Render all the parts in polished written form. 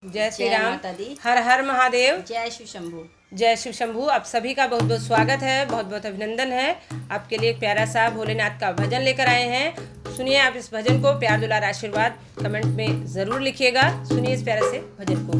जय श्री जय राम। माता दी। हर हर महादेव। जय शिव शंभू। जय शिव शंभू। आप सभी का बहुत बहुत स्वागत है, बहुत बहुत अभिनंदन है। आपके लिए एक प्यारा सा भोलेनाथ का भजन लेकर आए हैं। सुनिए आप इस भजन को, प्यार दुलार आशीर्वाद कमेंट में ज़रूर लिखिएगा। सुनिए इस प्यारे से भजन को।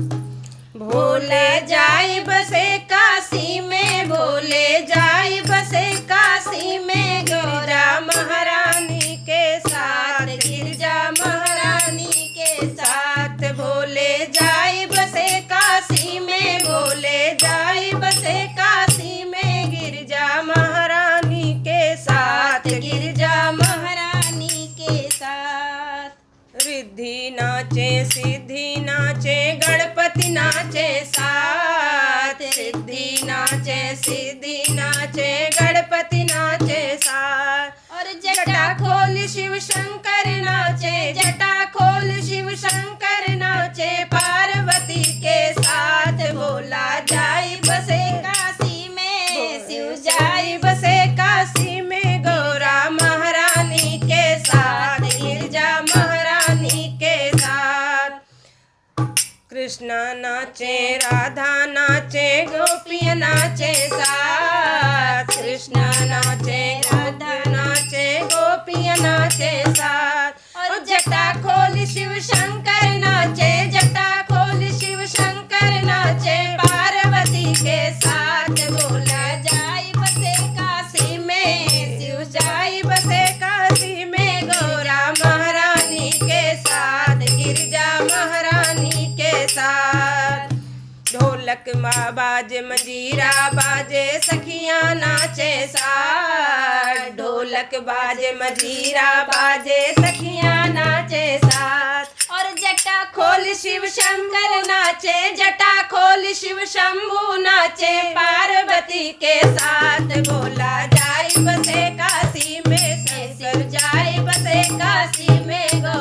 भोले जाए बसे काशी में, भोले जाए बसे काशी में, गिरजा महारानी के साथ, गिरजा महारानी के साथ। भोले जाए बसे काशी में, भोले जाए बसे काशी में, गिरजा महारानी के साथ, गिरजा महारानी के साथ। रिद्धि नाचे सिद्धि नाचे, गणपति नाचे साथ। रिद्धि नाचे सिद्धि नाचे, गणपति नाचे साथ। और जटा खोल शिव शंकर नाचे, जटा खोल शिव शंकर नाचे, पार्वती के साथ। भोला जाए बसे काशी में, शिव जाए बसे काशी में, गौरा महारानी के साथ, गिरजा महारानी के साथ। कृष्णा नाचे राधा नाचे, गोपियाँ नाचे साथ। कृष्णा नाचे राधा नाचे, गोपियाँ नाचे साथ। और जटा खोल शिव शंकर नाचे, जटा खोल शिव शंकर नाचे, पार्वती के साथ। भोला जाए बसे काशी में, शिव जाए बसे काशी में, गौरा महारानी के साथ, गिरजा महारानी के साथ। ढोलक माँ बाजे, मंजीरा बाजे, सखियाँ नाचे साथ। ढोलक बाजे, मंजीरा बाजे, सखियाँ नाचे साथ। और जटा खोल शिव शंकर नाचे, जटा खोल शिव शंभू नाचे, पार्वती के साथ। भोला जाए बसे काशी में, शंकर जाए बसे काशी